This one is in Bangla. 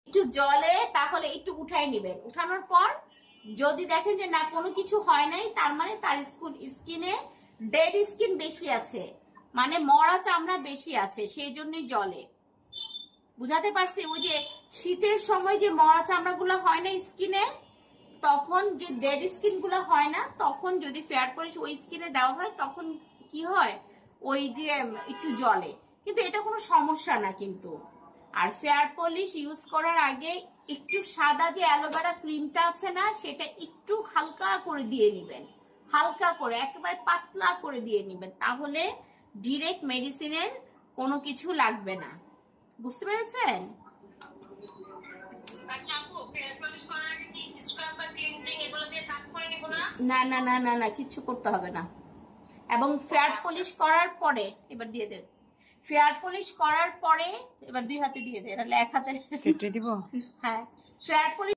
একটু জলে তাহলে একটু উঠাই নেবেন। উঠানোর পর যদি দেখেন যে না কোনো কিছু হয় নাই, তার মানে তার স্কিনে ডেড স্কিন বেশি আছে, মানে মরা চামড়া বেশি আছে, সেই জন্যই জলে। বুঝাতে পারছি? ওই যে শীতের সময় যে মরা চামড়া গুলো হয় না স্কিনে, তখন যে ডেড স্কিন গুলো হয় না, তখন যদি ফেয়ার পলিশ ওই স্কিনে দেওয়া হয় তখন কি হয়, ওই যে একটু জলে, কিন্তু এটা কোনো সমস্যা না কিন্তু। আর ফেয়ার পলিশ ইউজ করার আগে একটু সাদা যে অ্যালোভেরা ক্রিমটা আছে না, সেটা একটু হালকা করে দিয়ে নেবেন, হালকা করে একেবারে পাতলা করে দিয়ে নেবেন, তাহলে ডিরেক্ট মেডিসিনের কোনো কিছু লাগবে না। বুঝতে পেরেছেন? না না না না না, কিচ্ছু করতে হবে না। এবং ফেয়ার পলিশ করার পরে এবার দিয়ে দেন, ফেয়ার পলিশ করার পরে এবার 2 হাতে দিয়ে দেন, এক হাতে কেটে দিব। হ্যাঁ, ফেয়ার পলিশ